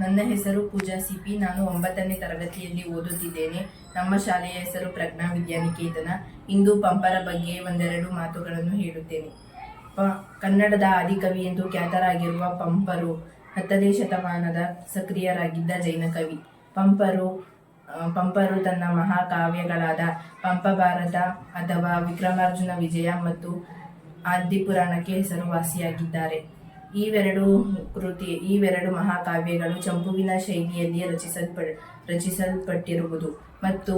ನನ್ನ ಹೆಸರು ಪೂಜಾ ಸಿಪಿ. ನಾನು 9ನೇ ತರಗತಿಯಲ್ಲಿ ಓದುತ್ತಿದ್ದೇನೆ. ನಮ್ಮ ಶಾಲೆಯ ಹೆಸರು ಪ್ರಜ್ಞಾ ವಿದ್ಯಾನಿಕೇತನ. ಇಂದು ಪಂಪರ ಬಗ್ಗೆ ಒಂದೆರಡು ಮಾತುಗಳನ್ನು ಹೇಳುತ್ತೇನೆ. ಕನ್ನಡದ ಆದಿಕವಿ ಎಂದು ಖ್ಯಾತರಾಗಿರುವ ಪಂಪರು 10ನೇ ಶತಮಾನದ ಸಕ್ರಿಯರಾಗಿದ್ದ ಜೈನ ಕವಿ. ಪಂಪರು ತನ್ನ ಮಹಾಕಾವ್ಯಗಳಾದ ಪಂಪಭಾರತ ಅಥವಾ ವಿಕ್ರಮಾರ್ಜುನ ವಿಜಯ ಮತ್ತು ಆದಿಪುರಾಣಕ್ಕೆ ಹೆಸರುವಾಸಿಯಾಗಿದ್ದಾರೆ. ಇವೆರಡು ಮಹಾಕಾವ್ಯಗಳು ಚಂಪುವಿನ ಶೈಲಿಯಲ್ಲಿ ರಚಿಸಲ್ಪಟ್ಟಿರುವುದು ಮತ್ತು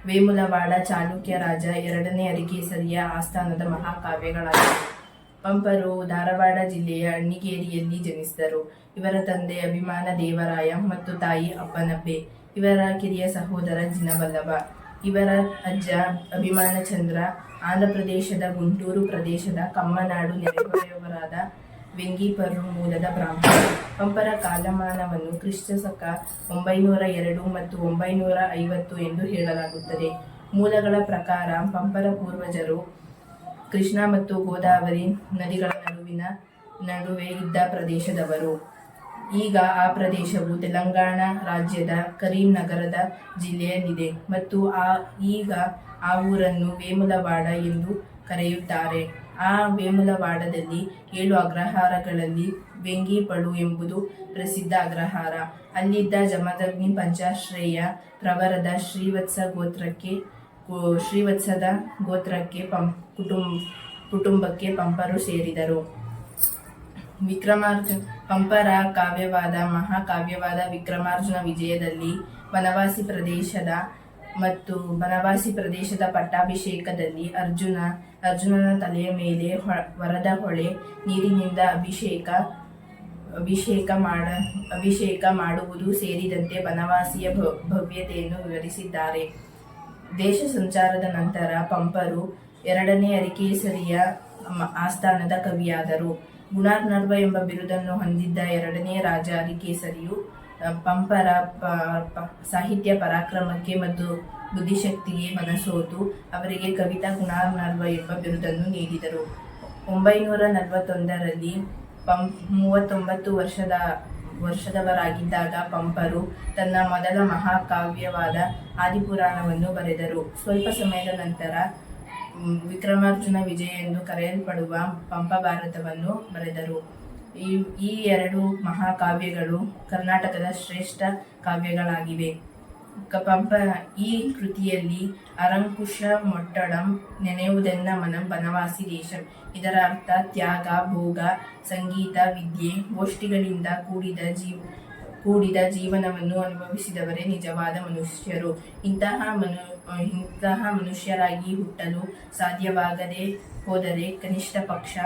ವೇಮುಲವಾಡ ಚಾಲುಕ್ಯ ರಾಜ 2ನೇ ಅರಿಕೇಸರಿಯ ಆಸ್ಥಾನದ ಮಹಾಕಾವ್ಯಗಳಾಗಿವೆ. ಪಂಪರು ಧಾರವಾಡ ಜಿಲ್ಲೆಯ ಅಣ್ಣಿಗೇರಿಯಲ್ಲಿ ಜನಿಸಿದರು. ಇವರ ತಂದೆ ಅಭಿಮಾನ ದೇವರಾಯ ಮತ್ತು ತಾಯಿ ಅಪ್ಪನಬ್ಬೆ. ಇವರ ಕಿರಿಯ ಸಹೋದರ ಜಿನವಲ್ಲಭ. ಇವರ ಅಜ್ಜ ಅಭಿಮಾನ ಚಂದ್ರ ಆಂಧ್ರಪ್ರದೇಶದ ಗುಂಟೂರು ಪ್ರದೇಶದ ಕಮ್ಮನಾಡು ನೆರೆಹೊರೆಯವರಾದ ವೆಂಗೀಪರ್ರು ಮೂಲದ ಬ್ರಾಹ್ಮಣ. ಪಂಪರ ಕಾಲಮಾನವನ್ನು ಕ್ರಿಸ್ತಶಕ 902 ಮತ್ತು 950 ಎಂದು ಹೇಳಲಾಗುತ್ತದೆ. ಮೂಲಗಳ ಪ್ರಕಾರ ಪಂಪರ ಪೂರ್ವಜರು ಕೃಷ್ಣ ಮತ್ತು ಗೋದಾವರಿ ನದಿಗಳ ನಡುವೆ ಇದ್ದ ಪ್ರದೇಶದವರು. ಈಗ ಆ ಪ್ರದೇಶವು ತೆಲಂಗಾಣ ರಾಜ್ಯದ ಕರೀಂನಗರದ ಜಿಲ್ಲೆಯಲ್ಲಿದೆ ಮತ್ತು ಈಗ ಆ ಊರನ್ನು ವೇಮುಲವಾಡ ಎಂದು ಕರೆಯುತ್ತಾರೆ. ಆ ವೇಮುಲವಾಡದಲ್ಲಿ 7 ಅಗ್ರಹಾರಗಳಲ್ಲಿ ವೆಂಗೀಪಳು ಎಂಬುದು ಪ್ರಸಿದ್ಧ ಅಗ್ರಹಾರ. ಅಲ್ಲಿದ್ದ ಜಮದಗ್ನಿ ಪಂಚಾಶ್ರಯ ಪ್ರವರದ ಶ್ರೀವತ್ಸದ ಗೋತ್ರಕ್ಕೆ ಕುಟುಂಬಕ್ಕೆ ಪಂಪರು ಸೇರಿದರು. ಪಂಪರ ಮಹಾಕಾವ್ಯವಾದ ವಿಕ್ರಮಾರ್ಜುನ ವಿಜಯದಲ್ಲಿ ಬನವಾಸಿ ಪ್ರದೇಶದ ಪಟ್ಟಾಭಿಷೇಕದಲ್ಲಿ ಅರ್ಜುನನ ತಲೆಯ ಮೇಲೆ ವರದ ಹೊಳೆ ನೀರಿನಿಂದ ಅಭಿಷೇಕ ಮಾಡುವುದು ಸೇರಿದಂತೆ ಬನವಾಸಿಯ ಭವ್ಯತೆಯನ್ನು ವಿವರಿಸಿದ್ದಾರೆ. ದೇಶ ಸಂಚಾರದ ನಂತರ ಪಂಪರು 2ನೇ ಅರಿಕೇಸರಿಯ ಆಸ್ಥಾನದ ಕವಿಯಾದರು. ಗುಣಾರ್ಣವ ಎಂಬ ಬಿರುದನ್ನು ಹೊಂದಿದ್ದ 2ನೇ ರಾಜ ಅರಿಕೇಸರಿಯು ಪಂಪರ ಸಾಹಿತ್ಯ ಪರಾಕ್ರಮಕ್ಕೆ ಮತ್ತು ಬುದ್ಧಿಶಕ್ತಿಗೆ ಮನಸೋತು ಅವರಿಗೆ ಕವಿತಾ ಗುಣಾರ್ಣವ ಎಂಬ ಬಿರುದನ್ನು ನೀಡಿದರು. 941ರಲ್ಲಿ 39 ವರ್ಷದವರಾಗಿದ್ದಾಗ ಪಂಪರು ತನ್ನ ಮೊದಲ ಮಹಾಕಾವ್ಯವಾದ ಆದಿಪುರಾಣವನ್ನು ಬರೆದರು. ಸ್ವಲ್ಪ ಸಮಯದ ನಂತರ ವಿಕ್ರಮಾರ್ಜುನ ವಿಜಯ ಎಂದು ಕರೆಯಲ್ಪಡುವ ಪಂಪಭಾರತವನ್ನು ಬರೆದರು. ಈ 2 ಮಹಾಕಾವ್ಯಗಳು ಕರ್ನಾಟಕದ ಶ್ರೇಷ್ಠ ಕಾವ್ಯಗಳಾಗಿವೆ. ಈ ಕೃತಿಯಲ್ಲಿ ಅರಂಕುಶ ಮೊಟ್ಟಡಂ ನೆನೆಯುವುದೆನ್ನ ಮನಂ ಬನವಾಸಿ ದೇಶಂ. ಇದರ ಅರ್ಥ ತ್ಯಾಗ, ಭೋಗ, ಸಂಗೀತ, ವಿದ್ಯೆ, ಗೋಷ್ಠಿಗಳಿಂದ ಕೂಡಿದ ಜೀವನವನ್ನು ಅನುಭವಿಸಿದವರೇ ನಿಜವಾದ ಮನುಷ್ಯರು. ಇಂತಹ ಮನುಷ್ಯರಾಗಿ ಹುಟ್ಟಲು ಸಾಧ್ಯವಾಗದೆ ಹೋದರೆ ಕನಿಷ್ಠ ಪಕ್ಷ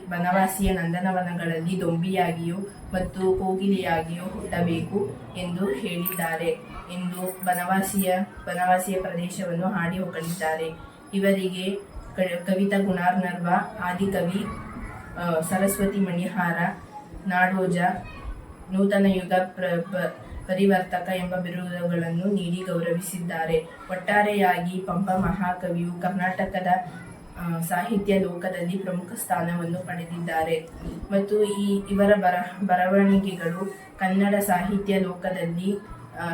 ಬನವಾಸಿಯ ನಂದನವನಗಳಲ್ಲಿ ದೊಂಬಿಯಾಗಿಯೋ ಮತ್ತು ಕೋಗಿಲೆಯಾಗಿಯೋ ಹುಟ್ಟಬೇಕು ಎಂದು ಹೇಳಿದ್ದಾರೆ ಎಂದು ಬನವಾಸಿಯ ಪ್ರದೇಶವನ್ನು ಹಾಡಿ ಹೊಗಳಿದ್ದಾರೆ. ಇವರಿಗೆ ಕವಿತಾ ಗುಣಾರ್ಣವ, ಆದಿಕವಿ, ಸರಸ್ವತಿ ಮಣಿಹಾರ, ನಾಡೋಜ, ನೂತನ ಯುಗ ಪರಿವರ್ತಕ ಎಂಬ ಬಿರುದುಗಳನ್ನು ನೀಡಿ ಗೌರವಿಸಿದ್ದಾರೆ. ಒಟ್ಟಾರೆಯಾಗಿ ಪಂಪ ಮಹಾಕವಿಯು ಕರ್ನಾಟಕದ ಸಾಹಿತ್ಯ ಲೋಕದಲ್ಲಿ ಪ್ರಮುಖ ಸ್ಥಾನವನ್ನು ಪಡೆದಿದ್ದಾರೆ ಮತ್ತು ಇವರ ಬರವಣಿಗೆಗಳು ಕನ್ನಡ ಸಾಹಿತ್ಯ ಲೋಕದಲ್ಲಿ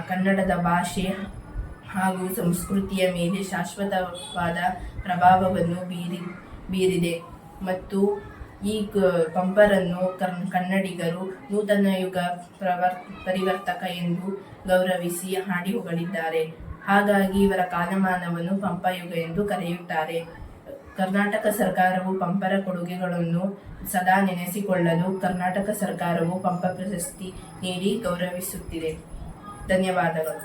ಕನ್ನಡದ ಭಾಷೆ ಹಾಗೂ ಸಂಸ್ಕೃತಿಯ ಮೇಲೆ ಶಾಶ್ವತವಾದ ಪ್ರಭಾವವನ್ನು ಬೀರಿದೆ ಮತ್ತು ಈ ಪಂಪರನ್ನು ಕನ್ನಡಿಗರು ನೂತನ ಯುಗ ಪರಿವರ್ತಕ ಎಂದು ಗೌರವಿಸಿ ಹಾಡಿ ಹೊಗಳಿದ್ದಾರೆ. ಹಾಗಾಗಿ ಇವರ ಕಾಲಮಾನವನ್ನು ಪಂಪಯುಗ ಎಂದು ಕರೆಯುತ್ತಾರೆ. ಕರ್ನಾಟಕ ಸರ್ಕಾರವು ಪಂಪರ ಕೊಡುಗೆಗಳನ್ನು ಸದಾ ನೆನೆಸಿಕೊಳ್ಳಲು ಕರ್ನಾಟಕ ಸರ್ಕಾರವು ಪಂಪ ಪ್ರಶಸ್ತಿ ನೀಡಿ ಗೌರವಿಸುತ್ತಿದೆ. ಧನ್ಯವಾದಗಳು.